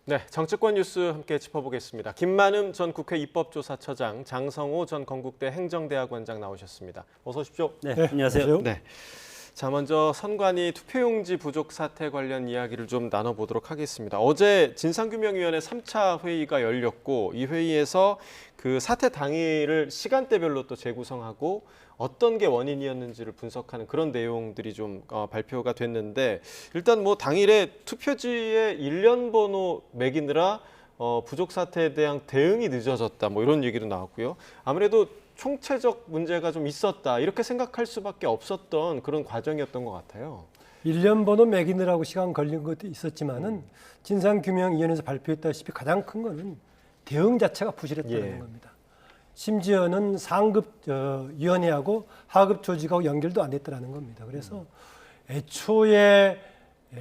네, 정치권 뉴스 함께 짚어보겠습니다. 김만흠 전 국회 입법조사처장, 장성호 전 건국대 행정대학원장 나오셨습니다. 어서 오십시오. 네, 안녕하세요. 네. 자, 먼저 선관위 투표용지 부족 사태 관련 이야기를 좀 나눠보도록 하겠습니다. 어제 진상규명위원회 3차 회의가 열렸고 이 회의에서 그 사태 당일을 시간대별로 또 재구성하고 어떤 게 원인이었는지를 분석하는 그런 내용들이 좀 발표가 됐는데 일단 뭐 당일에 투표지에 일련 번호 매기느라 부족 사태에 대한 대응이 늦어졌다 뭐 이런 얘기도 나왔고요. 아무래도 총체적 문제가 좀 있었다 이렇게 생각할 수밖에 없었던 그런 과정이었던 것 같아요. 일련 번호 매기느라고 시간 걸린 것도 있었지만은 진상규명위원회에서 발표했다시피 가장 큰 거는 대응 자체가 부실했다는 겁니다. 심지어는 상급 위원회하고 하급 조직하고 연결도 안 됐다는 겁니다. 그래서 애초에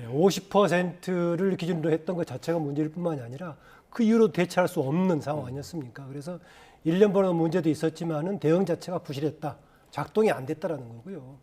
50%를 기준으로 했던 것 자체가 문제일 뿐만이 아니라 그 이후로 대처할 수 없는 상황 아니었습니까? 그래서 일련 번호 문제도 있었지만은 대응 자체가 부실했다. 작동이 안 됐다라는 거고요.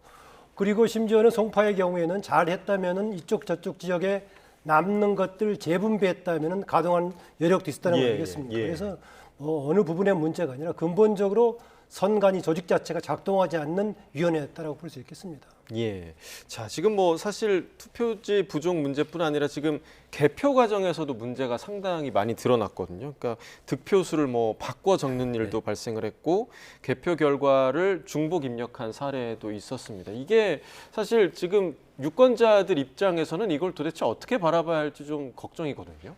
그리고 심지어는 송파의 경우에는 잘했다면은 이쪽 저쪽 지역에 남는 것들 재분배했다면은 가동한 여력도 있었다는 거 아니겠습니까? 그래서 어느 부분의 문제가 아니라 근본적으로 선관위 조직 자체가 작동하지 않는 위원회였다라고 볼 수 있겠습니다. 예. 자, 지금 뭐 사실 투표지 부족 문제뿐 아니라 지금 개표 과정에서도 문제가 상당히 많이 드러났거든요. 그러니까 득표수를 뭐 바꿔 적는 일도 발생을 했고 개표 결과를 중복 입력한 사례도 있었습니다. 이게 사실 지금 유권자들 입장에서는 이걸 도대체 어떻게 바라봐야 할지 좀 걱정이거든요.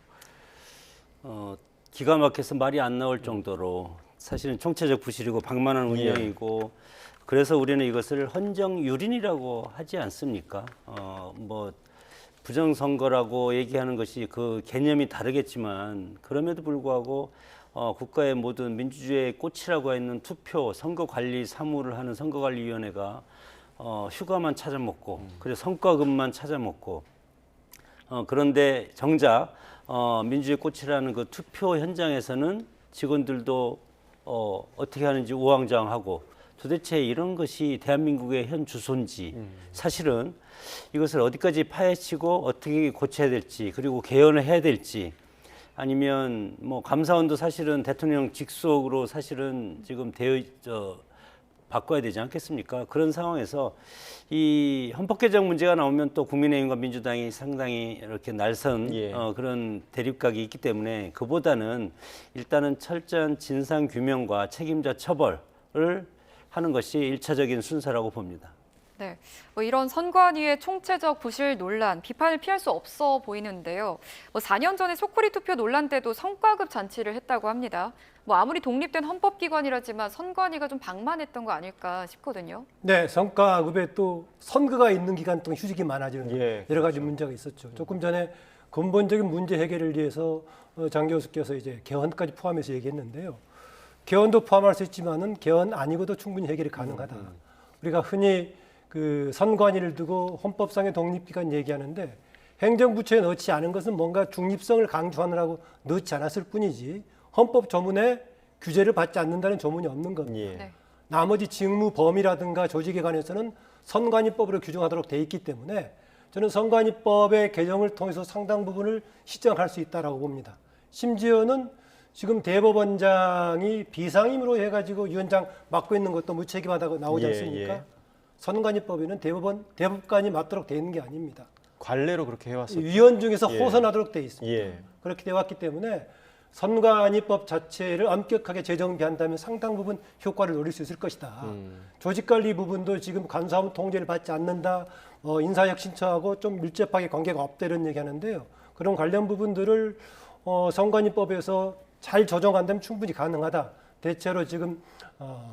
기가 막혀서 말이 안 나올 정도로 사실은 총체적 부실이고 방만한 운영이고 그래서 우리는 이것을 헌정유린이라고 하지 않습니까? 뭐 부정선거라고 얘기하는 것이 그 개념이 다르겠지만 그럼에도 불구하고 국가의 모든 민주주의의 꽃이라고 하는 투표, 선거관리 사무를 하는 선거관리위원회가 휴가만 찾아먹고 그래서 성과급만 찾아먹고 그런데 정작 민주주의 꽃이라는 그 투표 현장에서는 직원들도 어떻게 하는지 우왕좌왕하고 도대체 이런 것이 대한민국의 현 주소인지 사실은 이것을 어디까지 파헤치고 어떻게 고쳐야 될지 그리고 개헌을 해야 될지 아니면 뭐 감사원도 사실은 대통령 직속으로 사실은 지금 바꿔야 되지 않겠습니까? 그런 상황에서 이 헌법 개정 문제가 나오면 또 국민의힘과 민주당이 상당히 이렇게 날선 그런 대립각이 있기 때문에 그보다는 일단은 철저한 진상 규명과 책임자 처벌을 하는 것이 일차적인 순서라고 봅니다. 네, 뭐 이런 선관위의 총체적 부실 논란, 비판을 피할 수 없어 보이는데요. 4년 전에 소쿠리 투표 논란 때도 성과급 잔치를 했다고 합니다. 뭐 아무리 독립된 헌법기관이라지만 선관위가 좀 방만했던 거 아닐까 싶거든요. 네, 성과급에 또 선거가 있는 기간 동안 휴직이 많아지는 여러 가지 문제가 있었죠. 조금 전에 근본적인 문제 해결을 위해서 장 교수께서 이제 개헌까지 포함해서 얘기했는데요. 개헌도 포함할 수 있지만은 개헌 아니고도 충분히 해결이 가능하다. 우리가 흔히 그 선관위를 두고 헌법상의 독립기관 얘기하는데 행정부처에 넣지 않은 것은 뭔가 중립성을 강조하느라고 넣지 않았을 뿐이지 헌법 조문에 규제를 받지 않는다는 조문이 없는 겁니다. 나머지 직무 범위라든가 조직에 관해서는 선관위법으로 규정하도록 돼 있기 때문에 저는 선관위법의 개정을 통해서 상당 부분을 시정할 수 있다라고 봅니다. 심지어는 지금 대법원장이 비상임으로 해가지고 위원장 맡고 있는 것도 무책임하다고 나오지 않습니까? 선관위법에는 대법관이 맡도록 돼 있는 게 아닙니다. 관례로 그렇게 해왔었죠. 위원 중에서 호선하도록 돼 있습니다. 그렇게 돼 왔기 때문에 선관위법 자체를 엄격하게 재정비한다면 상당 부분 효과를 노릴 수 있을 것이다. 조직관리 부분도 지금 감사원 통제를 받지 않는다. 인사혁신처하고 좀 밀접하게 관계가 없다 이런 얘기하는데요. 그런 관련 부분들을 선관위법에서 잘 조정한다면 충분히 가능하다. 대체로 지금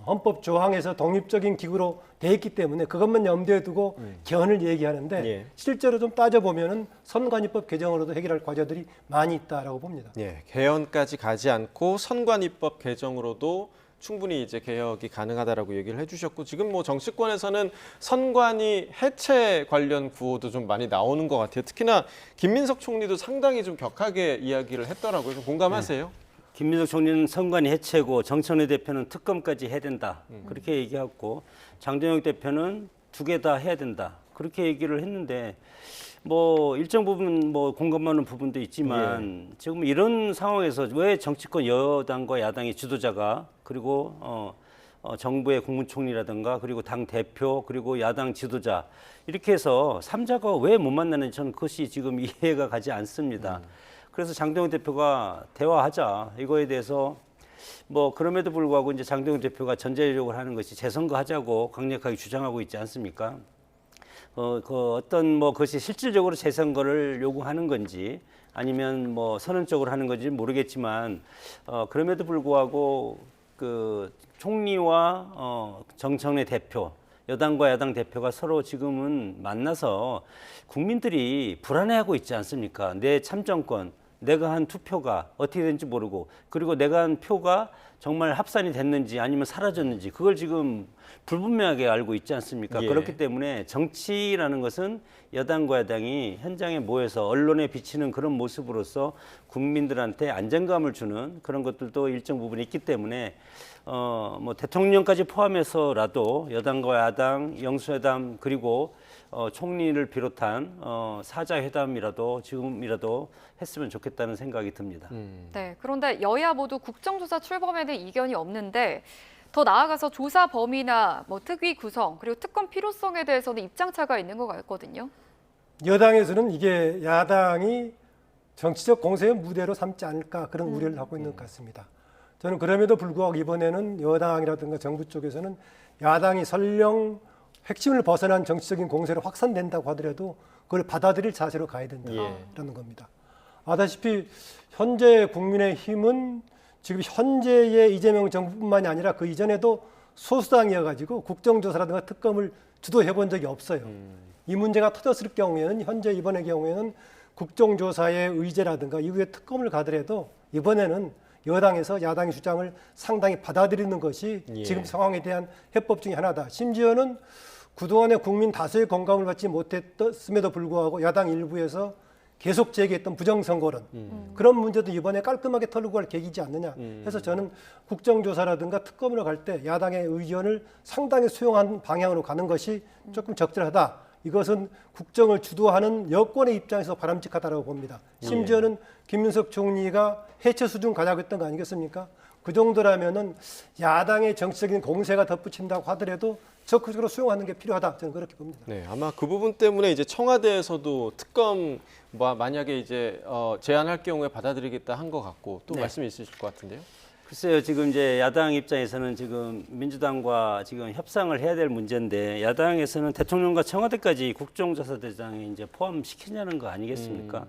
헌법 조항에서 독립적인 기구로 돼 있기 때문에 그것만 염두에 두고 개헌을 얘기하는데 실제로 좀 따져보면은 선관위법 개정으로도 해결할 과제들이 많이 있다라고 봅니다. 개헌까지 가지 않고 선관위법 개정으로도 충분히 이제 개혁이 가능하다라고 얘기를 해주셨고 지금 뭐 정치권에서는 선관위 해체 관련 구호도 좀 많이 나오는 것 같아요. 특히나 김민석 총리도 상당히 좀 격하게 이야기를 했더라고요. 좀 공감하세요? 김민석 총리는 선관위 해체고 정청래 대표는 특검까지 해야 된다. 그렇게 얘기하고 장동혁 대표는 두 개 다 해야 된다. 그렇게 얘기를 했는데 뭐 일정 부분 뭐 공감하는 부분도 있지만 지금 이런 상황에서 왜 정치권 여당과 야당의 지도자가 그리고 정부의 국무총리라든가 그리고 당 대표 그리고 야당 지도자 이렇게 해서 삼자가 왜 못 만나는지 저는 그것이 지금 이해가 가지 않습니다. 그래서 장동영 대표가 대화하자 이거에 대해서 뭐 그럼에도 불구하고 이제 장동영 대표가 전제력을 하는 것이 재선거 하자고 강력하게 주장하고 있지 않습니까? 그 어떤 뭐 그것이 실질적으로 재선거를 요구하는 건지 아니면 뭐 선언적으로 하는 건지 모르겠지만 그럼에도 불구하고 그 총리와 정청래 대표 여당과 야당 대표가 서로 지금은 만나서 국민들이 불안해하고 있지 않습니까? 내 참정권, 내가 한 투표가 어떻게 되는지 모르고 그리고 내가 한 표가 정말 합산이 됐는지 아니면 사라졌는지 그걸 지금 불분명하게 알고 있지 않습니까? 그렇기 때문에 정치라는 것은 여당과 야당이 현장에 모여서 언론에 비치는 그런 모습으로서 국민들한테 안정감을 주는 그런 것들도 일정 부분 있기 때문에 뭐 대통령까지 포함해서라도 여당과 야당 영수회담 그리고 총리를 비롯한 사자회담이라도 지금이라도 했으면 좋겠다는 생각이 듭니다. 네, 그런데 여야 모두 국정조사 출범에 대해 이견이 없는데 더 나아가서 조사 범위나 뭐 특위 구성 그리고 특검 필요성에 대해서는 입장차가 있는 것 같거든요. 여당에서는 이게 야당이 정치적 공세의 무대로 삼지 않을까 그런 우려를 하고 있는 것 같습니다. 저는 그럼에도 불구하고 이번에는 여당이라든가 정부 쪽에서는 야당이 설령 핵심을 벗어난 정치적인 공세로 확산된다고 하더라도 그걸 받아들일 자세로 가야 된다라는 겁니다. 아다시피 현재 국민의힘은 지금 현재의 이재명 정부뿐만이 아니라 그 이전에도 소수당이어가지고 국정조사라든가 특검을 주도해 본 적이 없어요. 이 문제가 터졌을 경우에는 현재 이번의 경우에는 국정조사의 의제라든가 이후에 특검을 가더라도 이번에는 여당에서 야당의 주장을 상당히 받아들이는 것이 지금 상황에 대한 해법 중에 하나다. 심지어는 그동안에 국민 다수의 공감을 받지 못했음에도 불구하고 야당 일부에서 계속 제기했던 부정선거론 그런 문제도 이번에 깔끔하게 털고 갈 계기지 않느냐 해서 저는 국정조사라든가 특검으로 갈 때 야당의 의견을 상당히 수용한 방향으로 가는 것이 조금 적절하다. 이것은 국정을 주도하는 여권의 입장에서 바람직하다고 봅니다. 심지어는 김윤석 총리가 해체 수준 가자고 했던 거 아니겠습니까? 그 정도라면은 야당의 정치적인 공세가 덧붙인다고 하더라도 적극적으로 수용하는 게 필요하다. 저는 그렇게 봅니다. 네, 아마 그 부분 때문에 이제 청와대에서도 특검 만약에 이제 제안할 경우에 받아들이겠다 한 것 같고 또 말씀이 있으실 것 같은데요. 글쎄요, 지금 이제 야당 입장에서는 지금 민주당과 지금 협상을 해야 될 문제인데 야당에서는 대통령과 청와대까지 국정조사대장에 이제 포함시키냐는 거 아니겠습니까?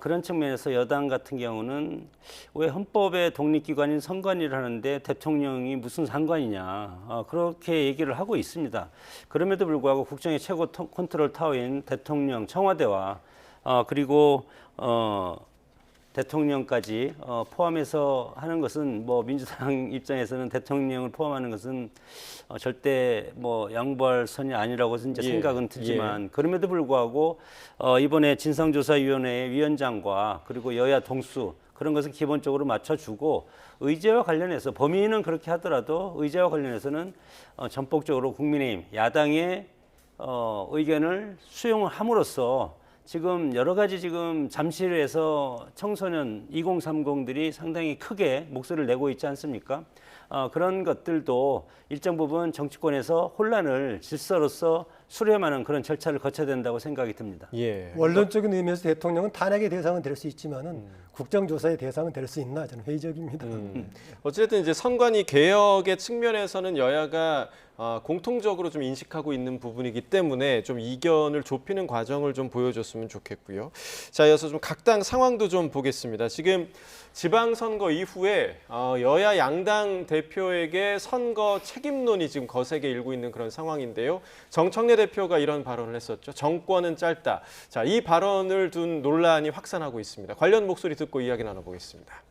그런 측면에서 여당 같은 경우는 왜 헌법의 독립기관인 선관위를 하는데 대통령이 무슨 상관이냐 그렇게 얘기를 하고 있습니다. 그럼에도 불구하고 국정의 최고 컨트롤 타워인 대통령, 청와대와 그리고 대통령까지 포함해서 하는 것은 뭐 민주당 입장에서는 대통령을 포함하는 것은 절대 뭐 양보할 선이 아니라고 이제 생각은 들지만 그럼에도 불구하고 이번에 진상조사위원회 위원장과 그리고 여야 동수 그런 것을 기본적으로 맞춰주고 의제와 관련해서 범위는 그렇게 하더라도 의제와 관련해서는 전폭적으로 국민의힘 야당의 의견을 수용함으로써 지금 여러 가지 지금 잠실에서 청소년 2030들이 상당히 크게 목소리를 내고 있지 않습니까? 그런 것들도 일정 부분 정치권에서 혼란을 질서로서 수렴하는 그런 절차를 거쳐야 된다고 생각이 듭니다. 원론적인 의미에서 대통령은 탄핵의 대상은 될 수 있지만은 국정조사의 대상은 될 수 있나 저는 회의적입니다. 어쨌든 이제 선관위 개혁의 측면에서는 여야가 공통적으로 좀 인식하고 있는 부분이기 때문에 좀 이견을 좁히는 과정을 좀 보여줬으면 좋겠고요. 자, 이어서 좀 각 당 상황도 좀 보겠습니다. 지금 지방선거 이후에 여야 양당 대표에게 선거 책임론이 지금 거세게 일고 있는 그런 상황인데요. 정청래 대표가 이런 발언을 했었죠. 정권은 짧다. 자, 이 발언을 둔 논란이 확산하고 있습니다. 관련 목소리 듣고 이야기 나눠보겠습니다.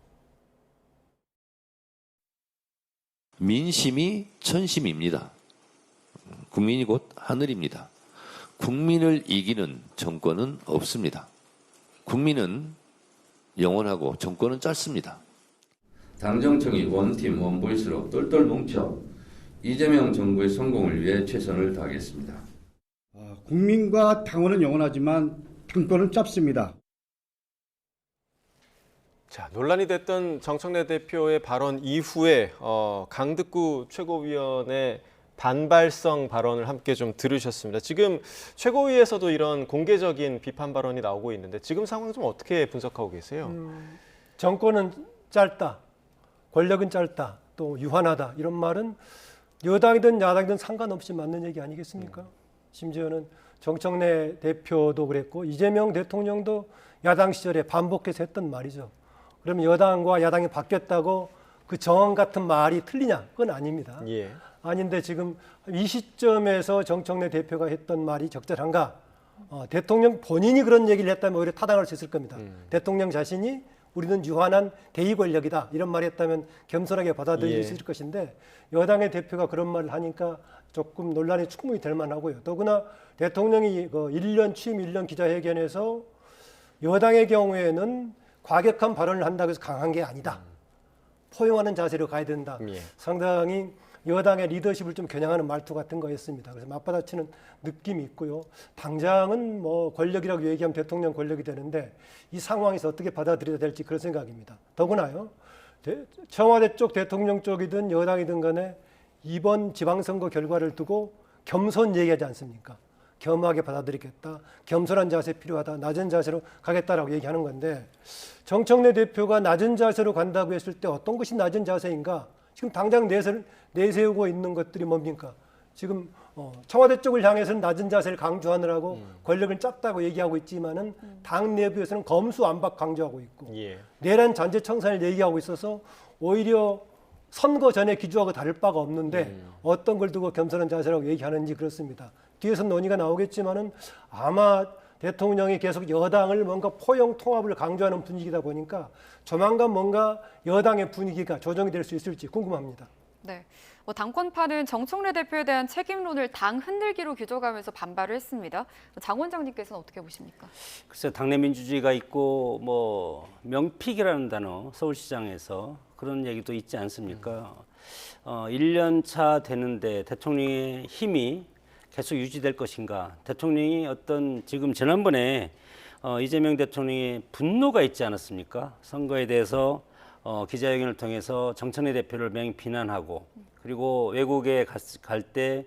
민심이 천심입니다. 국민이 곧 하늘입니다. 국민을 이기는 정권은 없습니다. 국민은 영원하고 정권은 짧습니다. 당정청이 원팀 원보이스로 똘똘 뭉쳐 이재명 정부의 성공을 위해 최선을 다하겠습니다. 국민과 당원은 영원하지만 당권을 잡습니다. 자, 논란이 됐던 정청래 대표의 발언 이후에 강득구 최고위원의 반발성 발언을 함께 좀 들으셨습니다. 지금 최고위에서도 이런 공개적인 비판 발언이 나오고 있는데 지금 상황 좀 어떻게 분석하고 계세요? 정권은 짧다, 권력은 짧다, 또 유한하다 이런 말은 여당이든 야당이든 상관없이 맞는 얘기 아니겠습니까? 심지어는 정청래 대표도 그랬고 이재명 대통령도 야당 시절에 반복해서 했던 말이죠. 그러면 여당과 야당이 바뀌었다고 그 정언 같은 말이 틀리냐? 그건 아닙니다. 예. 아닌데 지금 이 시점에서 정청래 대표가 했던 말이 적절한가? 대통령 본인이 그런 얘기를 했다면 오히려 타당할 수 있을 겁니다. 대통령 자신이 우리는 유한한 대의 권력이다 이런 말을 했다면 겸손하게 받아들일 수 있을 것인데 여당의 대표가 그런 말을 하니까 조금 논란이 충분히 될 만하고요. 더구나 대통령이 취임 1년 기자회견에서 여당의 경우에는 과격한 발언을 한다고 해서 강한 게 아니다. 포용하는 자세로 가야 된다. 상당히 여당의 리더십을 좀 겨냥하는 말투 같은 거였습니다. 그래서 맞받아치는 느낌이 있고요. 당장은 뭐 권력이라고 얘기하면 대통령 권력이 되는데 이 상황에서 어떻게 받아들여야 될지 그런 생각입니다. 더구나요. 청와대 쪽 대통령 쪽이든 여당이든 간에 이번 지방선거 결과를 두고 겸손 얘기하지 않습니까? 겸하게 받아들이겠다. 겸손한 자세 필요하다. 낮은 자세로 가겠다라고 얘기하는 건데 정청래 대표가 낮은 자세로 간다고 했을 때 어떤 것이 낮은 자세인가? 지금 당장 내세우고 있는 것들이 뭡니까? 지금 청와대 쪽을 향해서는 낮은 자세를 강조하느라고 권력을 짰다고 얘기하고 있지만은 당 내부에서는 검수완박 강조하고 있고 내란 잔재 청산을 얘기하고 있어서 오히려 선거 전에 기조하고 다를 바가 없는데 어떤 걸 두고 겸손한 자세라고 얘기하는지 그렇습니다. 뒤에서 논의가 나오겠지만은 아마 대통령이 계속 여당을 뭔가 포용 통합을 강조하는 분위기다 보니까 조만간 뭔가 여당의 분위기가 조정이 될 수 있을지 궁금합니다. 네. 당권파는 정청래 대표에 대한 책임론을 당 흔들기로 규정하면서 반발을 했습니다. 장 원장님께서는 어떻게 보십니까? 글쎄 당내 민주주의가 있고 뭐 명픽이라는 단어 서울시장에서 그런 얘기도 있지 않습니까? 1년 차 되는데 대통령의 힘이 계속 유지될 것인가? 대통령이 어떤 지금 지난번에 이재명 대통령의 분노가 있지 않았습니까? 선거에 대해서 기자회견을 통해서 정청래 대표를 맹 비난하고 그리고 외국에 갈 때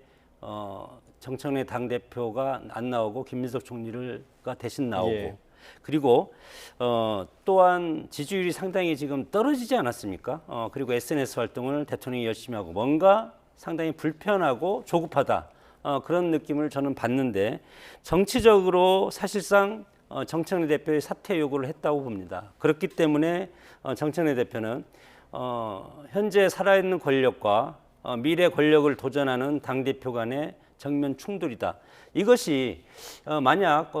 정청래 당대표가 안 나오고 김민석 총리가 대신 나오고 그리고 또한 지지율이 상당히 지금 떨어지지 않았습니까? 그리고 SNS 활동을 대통령이 열심히 하고 뭔가 상당히 불편하고 조급하다. 그런 느낌을 저는 받는데 정치적으로 사실상 정청래 대표의 사퇴 요구를 했다고 봅니다. 그렇기 때문에 정청래 대표는 현재 살아있는 권력과 미래 권력을 도전하는 당대표 간의 정면 충돌이다. 이것이 만약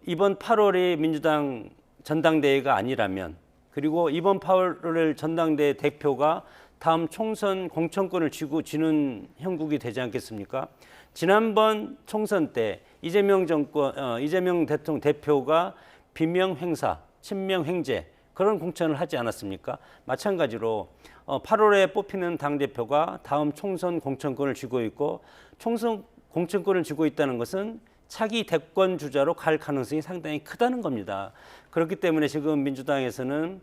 이번 8월에 민주당 전당대회가 아니라면 그리고 이번 8월 전당대회 대표가 다음 총선 공천권을 쥐는 형국이 되지 않겠습니까? 지난번 총선 때 이재명 대통령 대표가 비명 행사, 친명 횡재 그런 공천을 하지 않았습니까? 마찬가지로 8월에 뽑히는 당대표가 다음 총선 공천권을 쥐고 있고 총선 공천권을 쥐고 있다는 것은 차기 대권 주자로 갈 가능성이 상당히 크다는 겁니다. 그렇기 때문에 지금 민주당에서는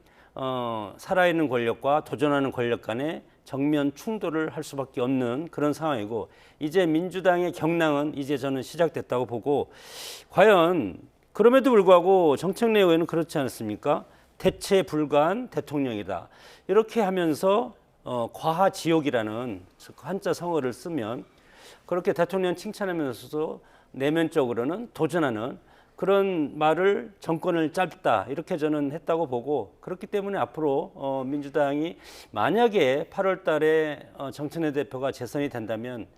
살아있는 권력과 도전하는 권력 간의 정면 충돌을 할 수밖에 없는 그런 상황이고 이제 민주당의 경랑은 이제 저는 시작됐다고 보고 과연 그럼에도 불구하고 정청래 의원은 그렇지 않습니까? 대체 불가한 대통령이다. 이렇게 하면서 과하지옥이라는 한자 성어를 쓰면 그렇게 대통령 칭찬하면서도 내면적으로는 도전하는 그런 말을 정권을 짧다 이렇게 저는 했다고 보고 그렇기 때문에 앞으로 민주당이 만약에 8월 달에 정청래 대표가 재선이 된다면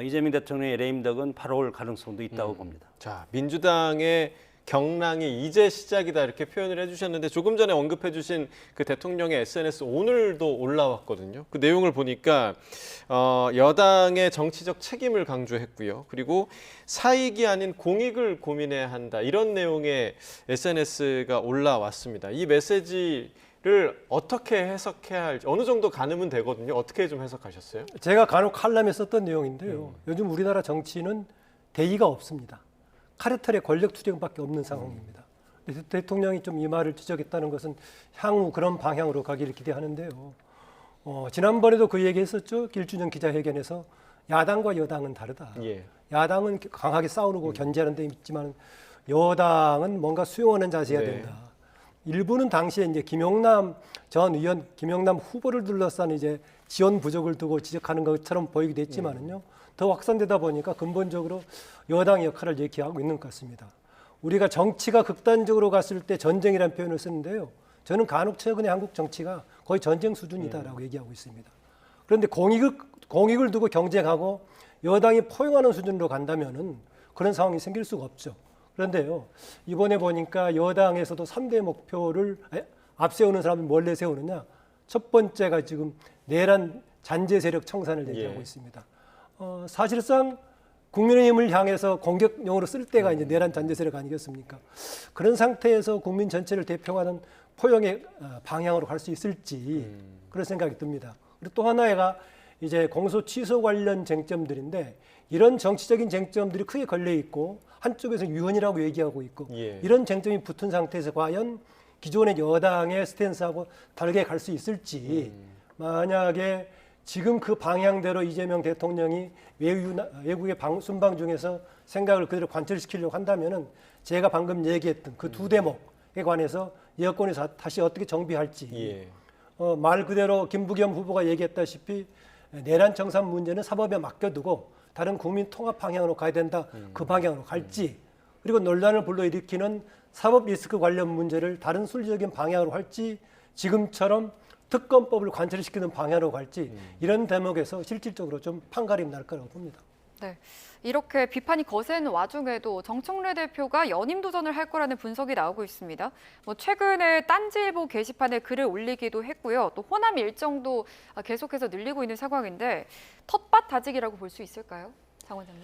이재명 대통령의 레임덕은 바로 올 가능성도 있다고 봅니다. 자, 민주당의 경랑이 이제 시작이다 이렇게 표현을 해주셨는데 조금 전에 언급해주신 그 대통령의 SNS 오늘도 올라왔거든요. 그 내용을 보니까 여당의 정치적 책임을 강조했고요. 그리고 사익이 아닌 공익을 고민해야 한다 이런 내용의 SNS가 올라왔습니다. 이 메시지를 어떻게 해석해야 할지 어느 정도 가늠은 되거든요. 어떻게 좀 해석하셨어요? 제가 간혹 칼럼에 썼던 내용인데요. 요즘 우리나라 정치는 대의가 없습니다. 카르텔의 권력 투쟁밖에 없는 상황입니다. 대통령이 좀 이 말을 지적했다는 것은 향후 그런 방향으로 가기를 기대하는데요. 지난번에도 그 얘기했었죠. 길준영 기자회견에서 야당과 여당은 다르다. 예. 야당은 강하게 싸우고 견제하는 데 있지만 여당은 뭔가 수용하는 자세야 네. 된다. 일부는 당시에 이제 김용남 전 의원, 김용남 후보를 둘러싼 이제 지원 부족을 두고 지적하는 것처럼 보이기도 했지만은요. 더 확산되다 보니까 근본적으로 여당의 역할을 얘기하고 있는 것 같습니다. 우리가 정치가 극단적으로 갔을 때 전쟁이라는 표현을 쓰는데요. 저는 간혹 최근에 한국 정치가 거의 전쟁 수준이다라고 얘기하고 있습니다. 그런데 공익을 두고 경쟁하고 여당이 포용하는 수준으로 간다면은 그런 상황이 생길 수가 없죠. 그런데요, 이번에 보니까 여당에서도 3대 목표를 앞세우는 사람이 뭘 내세우느냐? 첫 번째가 지금 내란 잔재 세력 청산을 얘기하고 있습니다. 사실상 국민의힘을 향해서 공격용으로 쓸 때가 이제 내란 잔재 세력 아니겠습니까? 그런 상태에서 국민 전체를 대표하는 포용의 방향으로 갈 수 있을지 그런 생각이 듭니다. 그리고 또 하나가 이제 공소 취소 관련 쟁점들인데 이런 정치적인 쟁점들이 크게 걸려 있고 한쪽에서 유언이라고 얘기하고 있고 이런 쟁점이 붙은 상태에서 과연 기존의 여당의 스탠스하고 다르게 갈 수 있을지 만약에 지금 그 방향대로 이재명 대통령이 외국의 순방 중에서 생각을 그대로 관철시키려고 한다면은 제가 방금 얘기했던 그 두 대목에 관해서 여권에서 다시 어떻게 정비할지 말 그대로 김부겸 후보가 얘기했다시피 내란 청산 문제는 사법에 맡겨두고 다른 국민 통합 방향으로 가야 된다. 그 방향으로 갈지 그리고 논란을 불러일으키는 사법 리스크 관련 문제를 다른 순리적인 방향으로 할지 지금처럼 특검법을 관철시키는 방향으로 갈지 이런 대목에서 실질적으로 좀 판가름 날 거라고 봅니다. 네, 이렇게 비판이 거센 와중에도 정청래 대표가 연임 도전을 할 거라는 분석이 나오고 있습니다. 최근에 딴지일보 게시판에 글을 올리기도 했고요. 또 호남 일정도 계속해서 늘리고 있는 상황인데 텃밭 다지기라고 볼 수 있을까요, 장 원장님?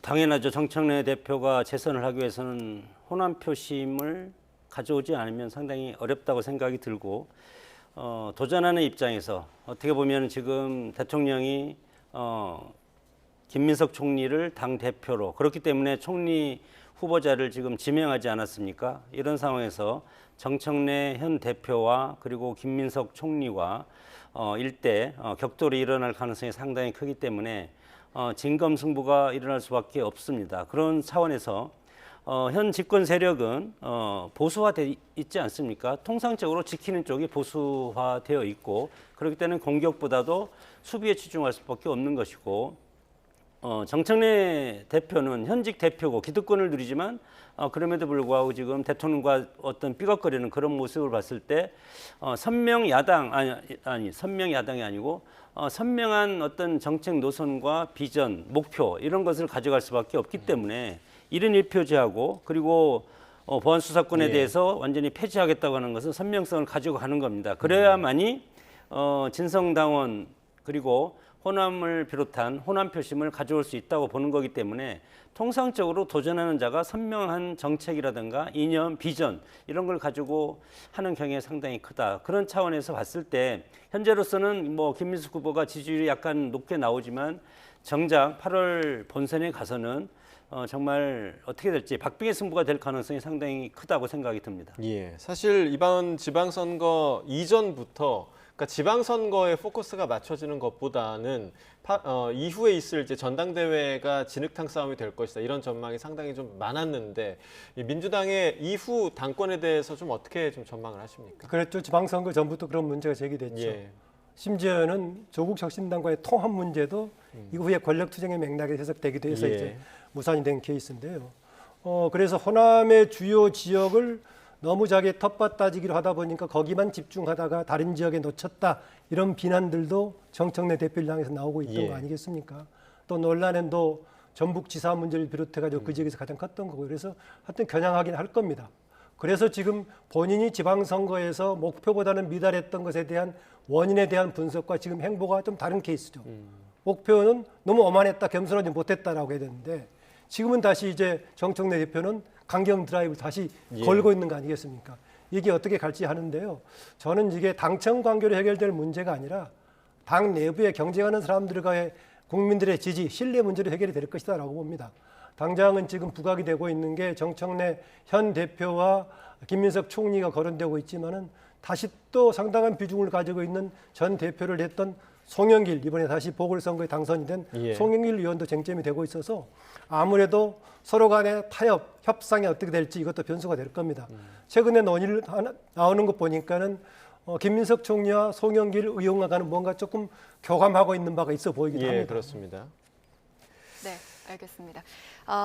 당연하죠. 정청래 대표가 재선을 하기 위해서는 호남 표심을 가져오지 않으면 상당히 어렵다고 생각이 들고 도전하는 입장에서 어떻게 보면 지금 대통령이 김민석 총리를 당 대표로 그렇기 때문에 총리 후보자를 지금 지명하지 않았습니까? 이런 상황에서 정청래 현 대표와 그리고 김민석 총리와 일대 격돌이 일어날 가능성이 상당히 크기 때문에 진검승부가 일어날 수밖에 없습니다. 그런 차원에서 현 집권 세력은 보수화되어 있지 않습니까? 통상적으로 지키는 쪽이 보수화되어 있고 그렇기 때문에 공격보다도 수비에 치중할 수밖에 없는 것이고 정청래 대표는 현직 대표고 기득권을 누리지만 그럼에도 불구하고 지금 대통령과 어떤 삐걱거리는 그런 모습을 봤을 때 선명 야당 선명 야당이 아니고 선명한 어떤 정책 노선과 비전, 목표 이런 것을 가져갈 수밖에 없기 때문에 1인 1표제하고 그리고 보안 수사권에 대해서 완전히 폐지하겠다고 하는 것은 선명성을 가지고 가는 겁니다. 그래야만이 진성당원 그리고 호남을 비롯한 호남 표심을 가져올 수 있다고 보는 거기 때문에 통상적으로 도전하는 자가 선명한 정책이라든가 이념, 비전 이런 걸 가지고 하는 경향이 상당히 크다. 그런 차원에서 봤을 때 현재로서는 김민석 후보가 지지율이 약간 높게 나오지만 정작 8월 본선에 가서는 정말 어떻게 될지 박빙의 승부가 될 가능성이 상당히 크다고 생각이 듭니다. 예, 사실 이번 지방선거 이전부터 그러니까 지방선거에 포커스가 맞춰지는 것보다는 이후에 있을 이제 전당대회가 진흙탕 싸움이 될 것이다 이런 전망이 상당히 좀 많았는데 민주당의 이후 당권에 대해서 좀 어떻게 좀 전망을 하십니까? 그랬죠. 지방선거 전부터 그런 문제가 제기됐죠. 심지어는 조국 혁신당과의 통합 문제도 이후에 권력투쟁의 맥락에 해석되기도 해서 이제 무산이 된 케이스인데요. 그래서 호남의 주요 지역을 너무 자기 텃밭 따지기로 하다 보니까 거기만 집중하다가 다른 지역에 놓쳤다 이런 비난들도 정청래 대표를 향해서 나오고 있던 거 아니겠습니까? 또 논란에도 전북지사 문제를 비롯해가지고 그 지역에서 가장 컸던 거고 그래서 하여튼 겨냥하긴 할 겁니다. 그래서 지금 본인이 지방선거에서 목표보다는 미달했던 것에 대한 원인에 대한 분석과 지금 행보가 좀 다른 케이스죠. 목표는 너무 오만했다, 겸손하지 못했다라고 해야 되는데 지금은 다시 이제 정청래 대표는 강경 드라이브를 다시 걸고 있는 거 아니겠습니까? 이게 어떻게 갈지 하는데요. 저는 이게 당청 관계로 해결될 문제가 아니라 당 내부에 경쟁하는 사람들과의 국민들의 지지, 신뢰 문제로 해결이 될 것이다라고 봅니다. 당장은 지금 부각이 되고 있는 게 정청래 현 대표와 김민석 총리가 거론되고 있지만은 다시 또 상당한 비중을 가지고 있는 전 대표를 했던 송영길, 이번에 다시 보궐선거에 당선이 된 예. 송영길 의원도 쟁점이 되고 있어서 아무래도 서로 간의 타협, 협상이 어떻게 될지 이것도 변수가 될 겁니다. 최근에 논의를 나오는 것 보니까는 김민석 총리와 송영길 의원과는 뭔가 조금 교감하고 있는 바가 있어 보이기도 예, 합니다. 그렇습니다. 네, 알겠습니다.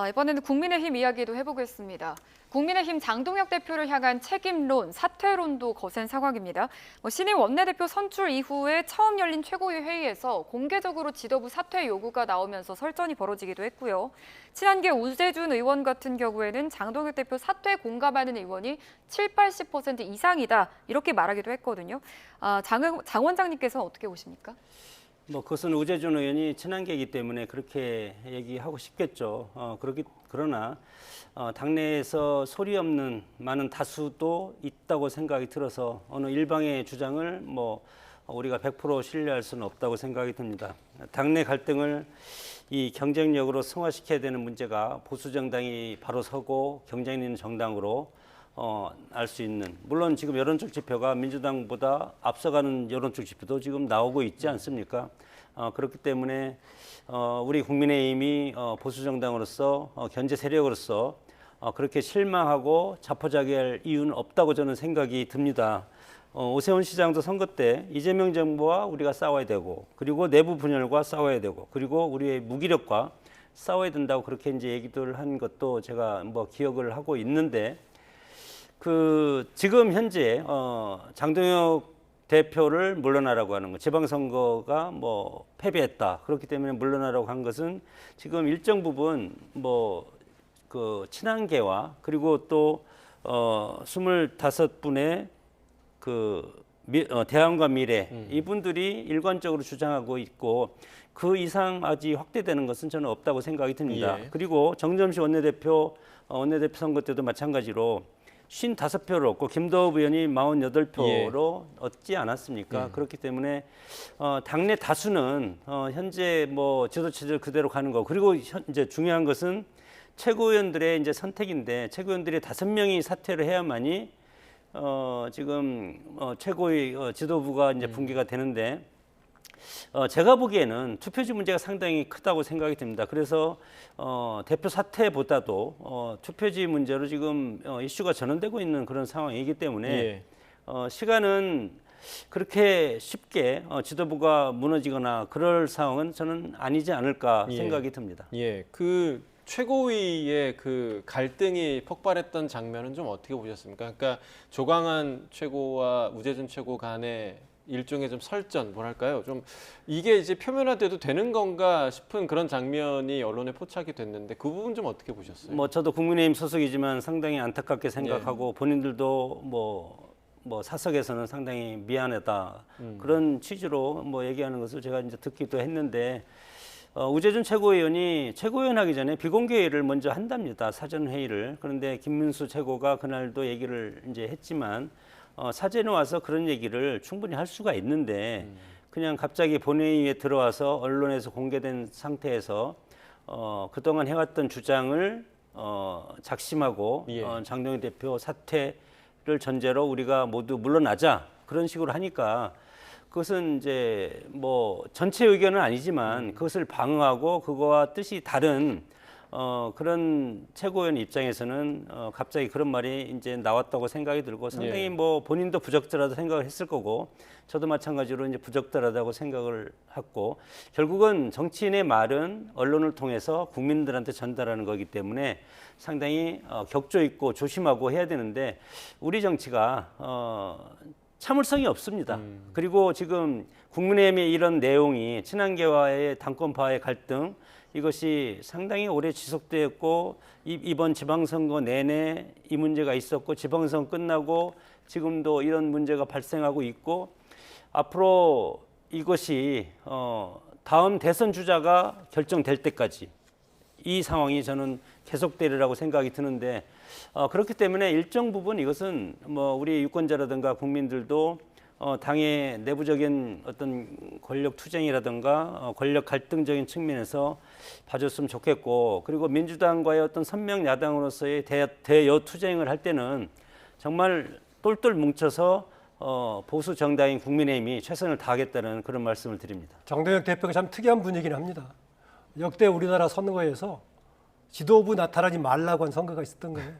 이번에는 국민의힘 이야기도 해보겠습니다. 국민의힘 장동혁 대표를 향한 책임론, 사퇴론도 거센 상황입니다. 신임 원내대표 선출 이후에 처음 열린 최고위 회의에서 공개적으로 지도부 사퇴 요구가 나오면서 설전이 벌어지기도 했고요. 친한계 우재준 의원 같은 경우에는 장동혁 대표 사퇴 공감하는 의원이 70~80% 이상이다 이렇게 말하기도 했거든요. 장 원장님께서는 어떻게 보십니까? 뭐 그것은 우재준 의원이 친한계이기 때문에 그렇게 얘기하고 싶겠죠. 그러나 당내에서 소리 없는 많은 다수도 있다고 생각이 들어서 어느 일방의 주장을 뭐 우리가 100% 신뢰할 수는 없다고 생각이 듭니다. 당내 갈등을 이 경쟁력으로 승화시켜야 되는 문제가 보수 정당이 바로 서고 경쟁 있는 정당으로 알 수 있는, 물론 지금 여론적 지표가 민주당보다 앞서가는 여론적 지표도 지금 나오고 있지 않습니까? 그렇기 때문에 우리 국민의힘이 보수 정당으로서 견제 세력으로서 그렇게 실망하고 자포자기할 이유는 없다고 저는 생각이 듭니다. 오세훈 시장도 선거 때 이재명 정부와 우리가 싸워야 되고, 그리고 내부 분열과 싸워야 되고, 그리고 우리의 무기력과 싸워야 된다고 그렇게 이제 얘기들 한 것도 제가 뭐 기억을 하고 있는데, 지금 현재 장동혁 대표를 물러나라고 하는 거, 지방선거가 뭐 패배했다, 그렇기 때문에 물러나라고 한 것은 지금 일정 부분 뭐 그 친한계와 그리고 또 25분의 대안과 미래, 이분들이 일관적으로 주장하고 있고 그 이상 아직 확대되는 것은 저는 없다고 생각이 듭니다. 예. 그리고 정점식 원내대표 선거 때도 마찬가지로 55표를 얻고 김도읍 의원이 48표로 얻지 않았습니까? 그렇기 때문에 당내 다수는 현재 뭐 지도체제를 그대로 가는 거, 그리고 이제 중요한 것은 최고위원들의 이제 선택인데, 최고위원들이 5명이 사퇴를 해야만이 지금 최고위 지도부가 이제 붕괴가 되는데, 제가 보기에는 투표지 문제가 상당히 크다고 생각이 듭니다. 그래서 대표 사퇴보다도 투표지 문제로 지금 이슈가 전환되고 있는 그런 상황이기 때문에 시간은 그렇게 쉽게 지도부가 무너지거나 그럴 상황은 저는 아니지 않을까 생각이 듭니다. 예, 그 최고위의 그 갈등이 폭발했던 장면은 좀 어떻게 보셨습니까? 그러니까 조광한 최고와 우재준 최고 간의 일종의 좀 설전, 뭐랄까요? 좀 이게 이제 표면화돼도 되는 건가 싶은 그런 장면이 언론에 포착이 됐는데 그 부분 좀 어떻게 보셨어요? 뭐 저도 국민의힘 소속이지만 상당히 안타깝게 생각하고 본인들도 뭐 사석에서는 상당히 미안하다 그런 취지로 뭐 얘기하는 것을 제가 이제 듣기도 했는데, 우재준 최고위원이 최고위원 하기 전에 비공개회의를 먼저 한답니다. 사전 회의를. 그런데 김문수 최고가 그날도 얘기를 이제 했지만 사전에 와서 그런 얘기를 충분히 할 수가 있는데 그냥 갑자기 본회의에 들어와서 언론에서 공개된 상태에서 그동안 해왔던 주장을 작심하고 장동혁 대표 사퇴를 전제로 우리가 모두 물러나자, 그런 식으로 하니까 그것은 이제 뭐 전체 의견은 아니지만 그것을 방어하고 그거와 뜻이 다른 그런 최고위원 입장에서는 갑자기 그런 말이 이제 나왔다고 생각이 들고, 상당히 뭐 본인도 부적절하다고 생각을 했을 거고 저도 마찬가지로 이제 부적절하다고 생각을 했고, 결국은 정치인의 말은 언론을 통해서 국민들한테 전달하는 거기 때문에 상당히 격조 있고 조심하고 해야 되는데 우리 정치가 참을성이 없습니다. 그리고 지금 국민의힘의 이런 내용이 친한계와의 당권파의 갈등, 이것이 상당히 오래 지속되었고 이번 지방선거 내내 이 문제가 있었고 지방선거 끝나고 지금도 이런 문제가 발생하고 있고, 앞으로 이것이 다음 대선 주자가 결정될 때까지 이 상황이 저는 계속되리라고 생각이 드는데, 그렇기 때문에 일정 부분 이것은 뭐 우리 유권자라든가 국민들도 당의 내부적인 어떤 권력 투쟁이라든가 권력 갈등적인 측면에서 봐줬으면 좋겠고, 그리고 민주당과의 어떤 선명 야당으로서의 대여 투쟁을 할 때는 정말 똘똘 뭉쳐서 보수 정당인 국민의힘이 최선을 다하겠다는 그런 말씀을 드립니다. 장동혁 대표가 참 특이한 분이긴 합니다. 역대 우리나라 선거에서 지도부 나타나지 말라고 한 선거가 있었던 거예요.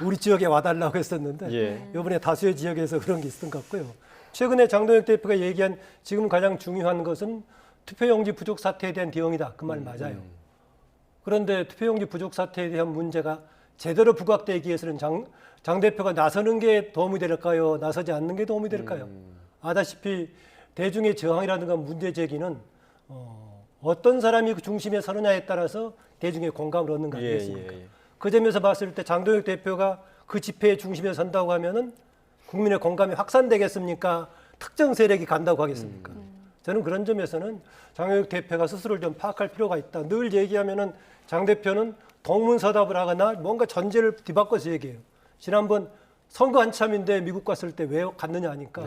우리 지역에 와달라고 했었는데 예. 이번에 다수의 지역에서 그런 게 있었던 것 같고요. 최근에 장동혁 대표가 얘기한 지금 가장 중요한 것은 투표용지 부족 사태에 대한 대응이다. 그 말 맞아요. 그런데 투표용지 부족 사태에 대한 문제가 제대로 부각되기 위해서는 장 대표가 나서는 게 도움이 될까요? 나서지 않는 게 도움이 될까요? 아다시피 대중의 저항이라든가 문제 제기는 어떤 사람이 그 중심에 서느냐에 따라서 대중의 공감을 얻는 거 아니겠습니까? 그 점에서 봤을 때 장동혁 대표가 그 집회의 중심에 선다고 하면은 국민의 공감이 확산되겠습니까? 특정 세력이 간다고 하겠습니까? 저는 그런 점에서는 장동혁 대표가 스스로를 좀 파악할 필요가 있다. 늘 얘기하면은 장 대표는 동문서답을 하거나 뭔가 전제를 뒤바꿔서 얘기해요. 지난번 선거 한참인데 미국 갔을 때 왜 갔느냐 하니까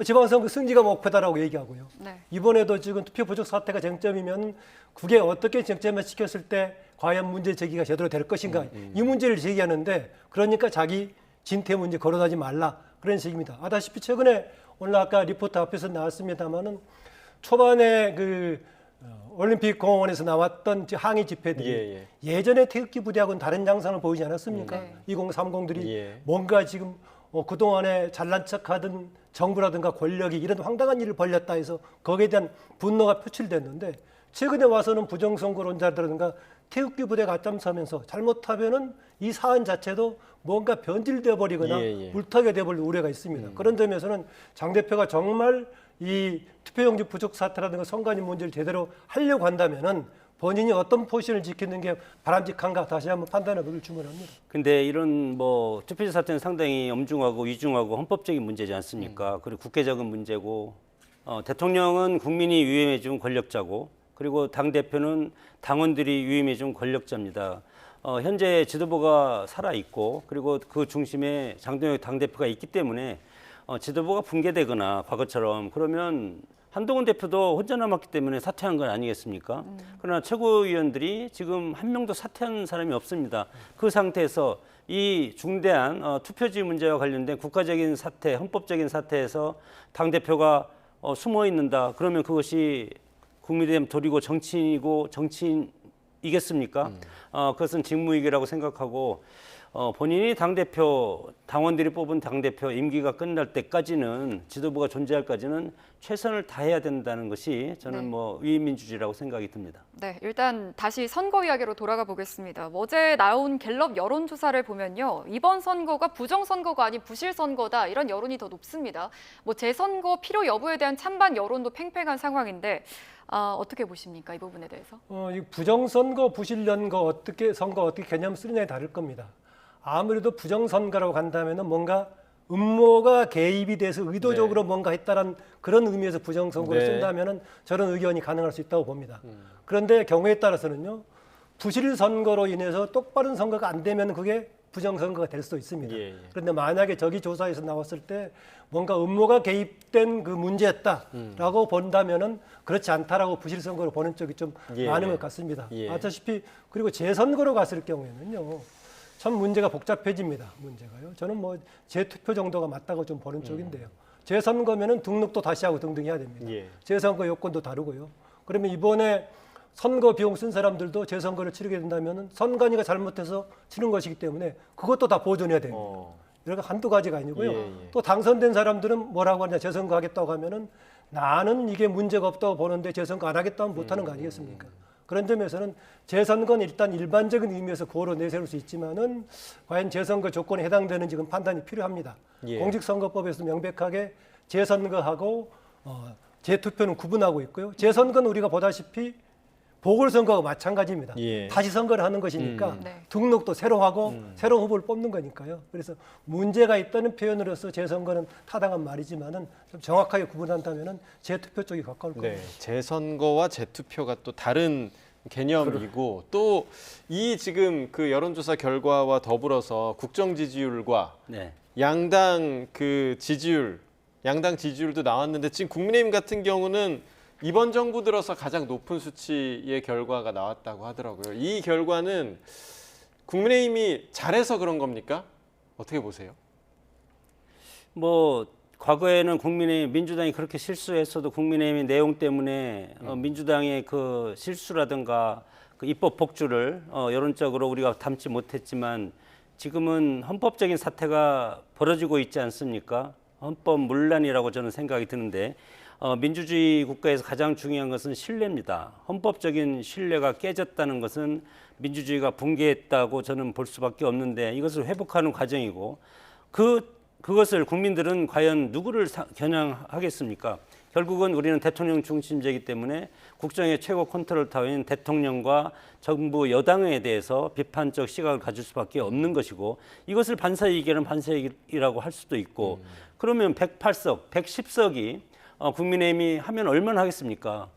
지방선거 승리가 목표다라고 얘기하고요. 네. 이번에도 지금 투표 부족 사태가 쟁점이면 그게 어떻게 쟁점을 시켰을 때 과연 문제 제기가 제대로 될 것인가 이 문제를 제기하는데, 그러니까 자기 진퇴 문제 거론하지 말라 그런 식입니다. 아다시피 최근에 오늘 아까 리포트 앞에서 나왔습니다마는 초반에 그 올림픽 공원에서 나왔던 항의 집회들이 예전에 태극기 부대하고는 다른 양상을 보이지 않았습니까? 네. 2030들이 뭔가 지금 그동안에 잘난 척하던 정부라든가 권력이 이런 황당한 일을 벌였다 해서 거기에 대한 분노가 표출됐는데, 최근에 와서는 부정선거론자들라든가 태극기 부대가 앞장서면서 잘못하면은 이 사안 자체도 뭔가 변질되어 버리거나 물타게 되어버릴 우려가 있습니다. 그런 점에서는 장 대표가 정말 이 투표용지 부족 사태라든가 선관위 문제를 제대로 하려고 한다면은 본인이 어떤 포지션을 지키는 게 바람직한가 다시 한번 판단해 보길 주문합니다. 근데 이런 뭐 투표지 사태는 상당히 엄중하고 위중하고 헌법적인 문제지 않습니까? 그리고 국회적인 문제고, 대통령은 국민이 위임해 준 권력자고, 그리고 당 대표는 당원들이 위임해 준 권력자입니다. 현재 지도부가 살아 있고, 그리고 그 중심에 장동혁 당 대표가 있기 때문에 지도부가 붕괴되거나 과거처럼 그러면 한동훈 대표도 혼자 남았기 때문에 사퇴한 건 아니겠습니까? 그러나 최고위원들이 지금 한 명도 사퇴한 사람이 없습니다. 그 상태에서 이 중대한 투표지 문제와 관련된 국가적인 사태, 헌법적인 사태에서 당대표가 숨어 있는다. 그러면 그것이 국민의힘 도리고 정치인이고 정치인이겠습니까? 그것은 직무유기라고 생각하고, 본인이 당대표, 당원들이 뽑은 당대표 임기가 끝날 때까지는, 지도부가 존재할까지는 최선을 다해야 된다는 것이 저는 뭐 위민주주의라고 생각이 듭니다. 네, 일단 다시 선거 이야기로 돌아가 보겠습니다. 어제 나온 갤럽 여론조사를 보면요, 이번 선거가 부정선거가 아닌 부실선거다, 이런 여론이 더 높습니다. 뭐 재선거 필요 여부에 대한 찬반 여론도 팽팽한 상황인데 어떻게 보십니까, 이 부분에 대해서? 이 부정선거, 부실연거 어떻게 개념 쓰느냐에 다를 겁니다. 아무래도 부정선거라고 간다면은 뭔가 음모가 개입이 돼서 의도적으로 뭔가 했다는 그런 의미에서 부정선거를 쓴다면은 저런 의견이 가능할 수 있다고 봅니다. 그런데 경우에 따라서는요, 부실선거로 인해서 똑바른 선거가 안 되면 그게 부정선거가 될 수도 있습니다. 그런데 만약에 저기 조사에서 나왔을 때 뭔가 음모가 개입된 그 문제였다라고 본다면은 그렇지 않다라고 부실선거로 보는 쪽이 좀 많은 것 같습니다. 아시다시피 그리고 재선거로 갔을 경우에는요, 참 문제가 복잡해집니다. 문제가요. 저는 뭐 재투표 정도가 맞다고 좀 보는 쪽인데요. 재선거면은 등록도 다시 하고 등등 해야 됩니다. 재선거 요건도 다르고요. 그러면 이번에 선거 비용 쓴 사람들도 재선거를 치르게 된다면은 선관위가 잘못해서 치른 것이기 때문에 그것도 다 보존해야 됩니다. 이렇게 한두 가지가 아니고요. 또 당선된 사람들은 뭐라고 하냐, 재선거 하겠다고 하면은 나는 이게 문제가 없다고 보는데 재선거 안 하겠다고 하면 못하는 거 아니겠습니까? 그런 점에서는 재선거는 일단 일반적인 의미에서 고로 내세울 수 있지만은 과연 재선거 조건에 해당되는 지금 판단이 필요합니다. 공직선거법에서 명백하게 재선거하고 재투표는 구분하고 있고요. 재선거는 우리가 보다시피 보궐선거와 마찬가지입니다. 다시 선거를 하는 것이니까 등록도 새로 하고 새로운 후보를 뽑는 거니까요. 그래서 문제가 있다는 표현으로서 재선거는 타당한 말이지만은 좀 정확하게 구분한다면은 재투표 쪽이 가까울 겁니다. 재선거와 재투표가 또 다른 개념이고, 또 이 지금 그 여론조사 결과와 더불어서 국정 지지율과 양당 그 지지율 양당 지지율도 나왔는데 지금 국민의힘 같은 경우는 이번 정부 들어서 가장 높은 수치의 결과가 나왔다고 하더라고요. 이 결과는 국민의힘이 잘해서 그런 겁니까? 어떻게 보세요? 뭐 과거에는 국민의힘 민주당이 그렇게 실수했어도 국민의힘의 내용 때문에 민주당의 그 실수라든가 그 입법 복주를 여론적으로 우리가 담지 못했지만 지금은 헌법적인 사태가 벌어지고 있지 않습니까? 헌법 문란이라고 저는 생각이 드는데 민주주의 국가에서 가장 중요한 것은 신뢰입니다. 헌법적인 신뢰가 깨졌다는 것은 민주주의가 붕괴했다고 저는 볼 수밖에 없는데 이것을 회복하는 과정이고 그것을 국민들은 과연 누구를 겨냥하겠습니까? 결국은 우리는 대통령 중심제이기 때문에 국정의 최고 컨트롤 타워인 대통령과 정부 여당에 대해서 비판적 시각을 가질 수밖에 없는 것이고 이것을 반사이익이라는 반사이익이라고 할 수도 있고 그러면 108석, 110석이 국민의힘이 하면 얼마나 하겠습니까?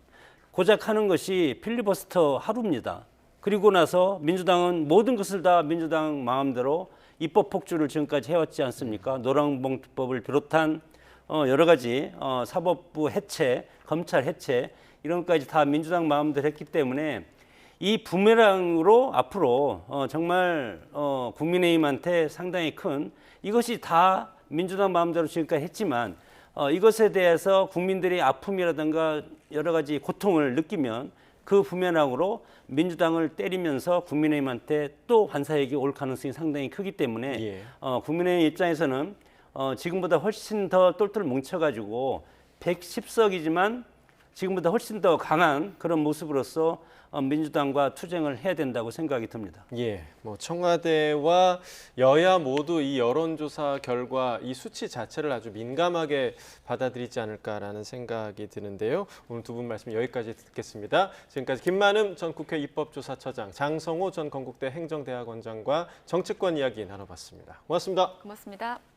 고작 하는 것이 필리버스터 하루입니다. 그리고 나서 민주당은 모든 것을 다 민주당 마음대로 입법 폭주를 지금까지 해왔지 않습니까? 노란봉투법을 비롯한 여러 가지 사법부 해체, 검찰 해체 이런 것까지 다 민주당 마음대로 했기 때문에 이 부메랑으로 앞으로 정말 국민의힘한테 상당히 큰 이것이 다 민주당 마음대로 지금까지 했지만 이것에 대해서 국민들이 아픔이라든가 여러 가지 고통을 느끼면 그 부메랑으로 민주당을 때리면서 국민의힘한테 또 반사이익이 올 가능성이 상당히 크기 때문에 국민의힘 입장에서는 지금보다 훨씬 더 똘똘 뭉쳐가지고 110석이지만 지금보다 훨씬 더 강한 그런 모습으로서 민주당과 투쟁을 해야 된다고 생각이 듭니다. 예, 뭐 청와대와 여야 모두 이 여론조사 결과 이 수치 자체를 아주 민감하게 받아들이지 않을까라는 생각이 드는데요. 오늘 두 분 말씀 여기까지 듣겠습니다. 지금까지 김만흠 전 국회 입법조사처장, 장성호 전 건국대 행정대학원장과 정치권 이야기 나눠봤습니다. 고맙습니다. 고맙습니다.